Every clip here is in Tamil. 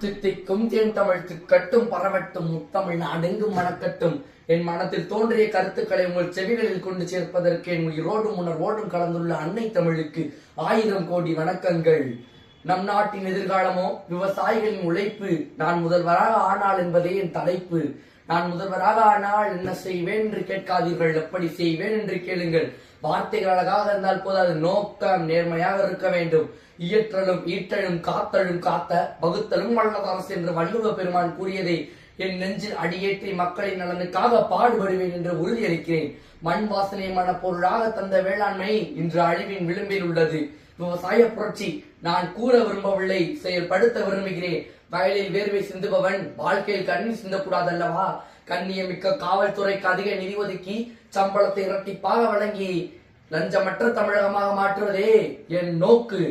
தித்திக்கும் தேன் தமிழ் திக்கட்டும் பரவட்டும் முத்தமிழ் நாடெங்கும் மணக்கட்டும். என் மனத்தில் தோன்றிய கருத்துக்களை உங்கள் செவிகளில் கொண்டு சேர்ப்பதற்கு என் உயிரோடும் உணர்வோடும் கலந்துள்ள அன்னை தமிழுக்கு 1000 கோடி வணக்கங்கள். நம் நாட்டின் எதிர்காலமோ விவசாயிகளின் உழைப்பு. நான் முதல்வராக ஆனால் என்பதே என் தலைப்பு. நான் முதல்வராக ஆனால் என்ன செய்வேன் என்று கேட்காதீர்கள், எப்படி செய்வேன் என்று கேளுங்கள். வார்த்தைகள் அழகாக இருந்தால் போதாது, நோக்கம் நேர்மையாக இருக்க வேண்டும். இயற்றலும் ஈட்டலும் காத்தலும் காத்த வகுத்தலும் வல்லதரசு என்று வள்ளுவ பெருமான் கூறியதை என் நெஞ்சில் அடியேற்றி மக்களின் நலனுக்காக பாடுபடுவேன் என்று உறுதியளிக்கிறேன். மண் வாசனை மன பொருளாக தந்த வேளாண்மை இன்று அழிவின் விளிம்பில் உள்ளது. விவசாய புரட்சி நான் கூற விரும்பவில்லை, செயல்படுத்த விரும்புகிறேன். வயலில் வேர்வை சிந்துபவன் வாழ்க்கையில் கண்ணீர் சிந்தக்கூடாதல்லவா? கண்ணியமிக்க காவல்துறைக்கு அதிக நிதி ஒதுக்கி சம்பளத்தை இரட்டிப்பாக வழங்கி லஞ்சமற்ற தமிழகமாக மாற்றுவதே என் நோக்கு.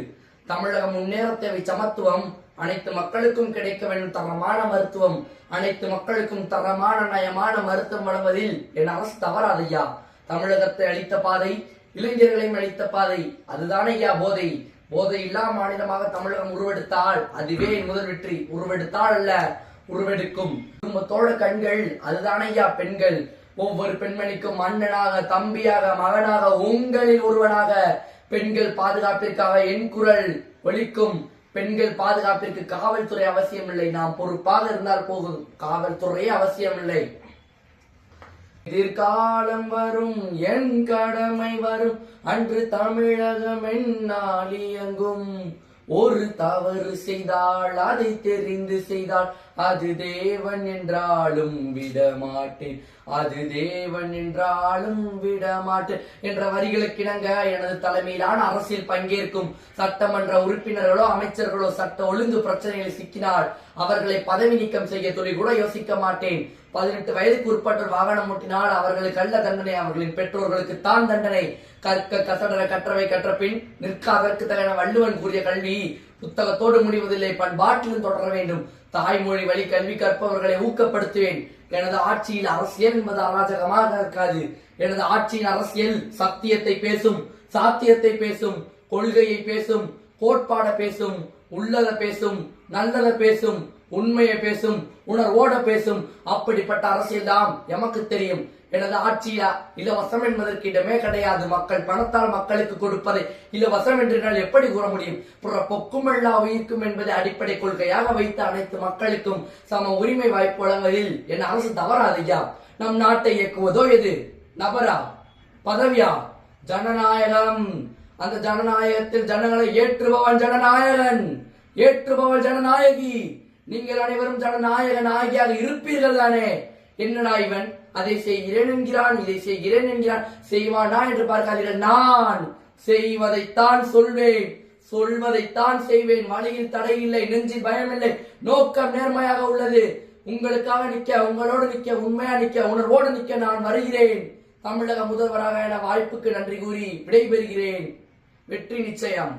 தமிழகம் முன்னேற தேவை சமத்துவம். அனைத்து மக்களுக்கும் கிடைக்க வேண்டும் தரமான மருத்துவம். அனைத்து மக்களுக்கும் தரமான நயமான மருத்துவம் வழங்குவதில் என் அரசு தவறாதையா. தமிழகத்தை அளித்த பாதை இளைஞர்களையும் அளித்த பாதை, அதுதானே ஐயா போதை. போதை இல்லா மாநிலமாக தமிழகம் உருவெடுத்தால் அதுவே என் முதல் வெற்றி. உருவெடுத்தால் அல்ல, உருவெடுக்கும். குடும்பத்தோட கண்கள், அதுதானே ஐயா பெண்கள். ஒவ்வொரு பெண்மணிக்கும் அண்ணனாக, தம்பியாக, மகனாக, உங்களில் ஒருவனாக பெண்கள் பாதுகாப்பிற்காக என் குரல் ஒலிக்கும். பெண்கள் பாதுகாப்பிற்கு காவல்துறை அவசியமில்லை, நாம் பொறுப்பாக இருந்தால் போதும். காவல்துறை அவசியமில்லை. எதிர்காலம் வரும், என் கடமை வரும், அன்று தமிழகம் என்னால் இயங்கும். ஒரு தவறு செய்தால் அதை தெரிந்து செய்தால் அது தேவன் என்றாலும் விடமாட்டேன், அது தேவன் என்றாலும் விடமாட்டேன் என்ற வரிகளுக்கிணங்க எனது தலைமையிலான அரசியல் பங்கேற்கும் சட்டமன்ற உறுப்பினர்களோ அமைச்சர்களோ சட்ட ஒழுங்கு பிரச்சனைகளில் சிக்கினால் அவர்களை பதவி நீக்கம் செய்ய தொழில் கூட யோசிக்க மாட்டேன். 18 வயதுக்கு உட்பட்டோர் வாகனம் ஓட்டினால் அவர்களுக்கு அல்ல தண்டனை, அவர்களின் பெற்றோர்களுக்கு தான் தண்டனை. கற்க கசடர கற்றவை கற்ற பின் நிற்க அதற்கு தகன வள்ளுவன் கூறிய கல்வி புத்தகத்தோடு முடிவதில்லை, பண்பாட்டிலும் தொடர வேண்டும். தாய்மொழி வழி கல்வி கற்பவர்களை ஊக்கப்படுத்துவேன். எனது ஆட்சியில் அரசியல் என்பது அராஜகமாக இருக்காது. எனது ஆட்சியின் அரசியல் சத்தியத்தை பேசும், சாத்தியத்தை பேசும், கொள்கையை பேசும், கோட்பாட பேசும், உள்ளத பேசும், நல்லத பேசும், உண்மையை பேசும், உணர்வோட பேசும். அப்படிப்பட்ட அரசியல் தான் எமக்கு தெரியும். எனது ஆட்சியா இலவசம் என்பதற்கு இடமே கிடையாது. மக்கள் பணத்தால் மக்களுக்கு கொடுப்பதை இலவசம் என்று நான் எப்படி கூற முடியும்? பொக்கும் எல்லா உயிர்க்கும் என்பதை அடிப்படை கொள்கையாக வைத்த அனைத்து மக்களுக்கும் சம உரிமை வாய்ப்பு வழங்குவதில் என் அரசு தவறாதையா. நம் நாட்டை இயக்குவதோ எது? நபரா? பதவியா? ஜனநாயகம். அந்த ஜனநாயகத்தில் ஜனங்களை ஏற்றுபவன் ஜனநாயகன், ஏற்றுபவள் ஜனநாயகி. நீங்கள் அனைவரும் ஜனநாயக நாயகியாக இருப்பீர்கள் தானே? என்னடா இவன் அதை செய்கிறேன் என்கிறான், இதை செய்கிறேன் என்கிறான், செய்வானா என்று பார்க்காதீர்கள். நான் செய்வதைத்தான் சொல்வேன், சொல்வதைத்தான் செய்வேன். வழியில் தடையில்லை, நெஞ்சில் பயமில்லை, நோக்கம் நேர்மையாக உள்ளது. உங்களுக்காக நிக்க, உங்களோடு நிக்க, உண்மையா நிக்க, உணர்வோடு நிக்க நான் வருகிறேன். தமிழக முதல்வராக என வாய்ப்புக்கு நன்றி கூறி விடைபெறுகிறேன். வெற்றி நிச்சயம்.